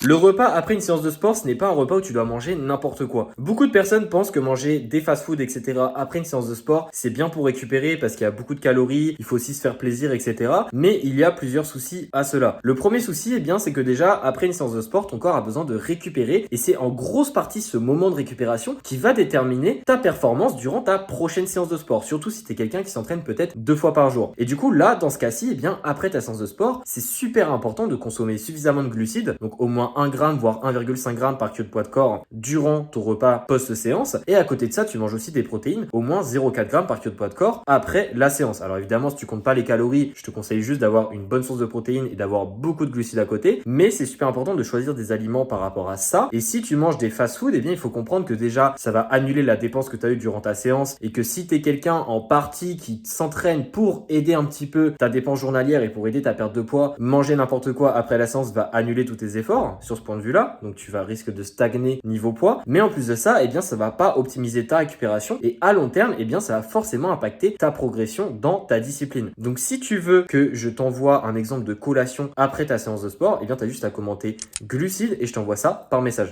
Le repas après une séance de sport, ce n'est pas un repas où tu dois manger n'importe quoi. Beaucoup de personnes pensent que manger des fast-food, etc. après une séance de sport, c'est bien pour récupérer parce qu'il y a beaucoup de calories, il faut aussi se faire plaisir, etc. Mais il y a plusieurs soucis à cela. Le premier souci, eh bien, c'est que déjà, après une séance de sport, ton corps a besoin de récupérer et c'est en grosse partie ce moment de récupération qui va déterminer ta performance durant ta prochaine séance de sport. Surtout si tu es quelqu'un qui s'entraîne peut-être 2 fois par jour. Et du coup, là, dans ce cas-ci, eh bien, après ta séance de sport, c'est super important de consommer suffisamment de glucides, donc au moins 1 gramme voire 1,5 g par kilo de poids de corps durant ton repas post-séance. Et à côté de ça, tu manges aussi des protéines, au moins 0,4 g par kilo de poids de corps après la séance. Alors évidemment, si tu comptes pas les calories, je te conseille juste d'avoir une bonne source de protéines et d'avoir beaucoup de glucides à côté. Mais c'est super important de choisir des aliments par rapport à ça. Et si tu manges des fast-food, eh bien il faut comprendre que déjà, ça va annuler la dépense que tu as eue durant ta séance et que si tu es quelqu'un en partie qui s'entraîne pour aider un petit peu ta dépense journalière et pour aider ta perte de poids, manger n'importe quoi après la séance va annuler tous tes efforts sur ce point de vue-là, donc tu vas risquer de stagner niveau poids, mais en plus de ça, eh bien ça va pas optimiser ta récupération et à long terme, eh bien ça va forcément impacter ta progression dans ta discipline. Donc si tu veux que je t'envoie un exemple de collation après ta séance de sport, eh bien tu as juste à commenter glucides et je t'envoie ça par message.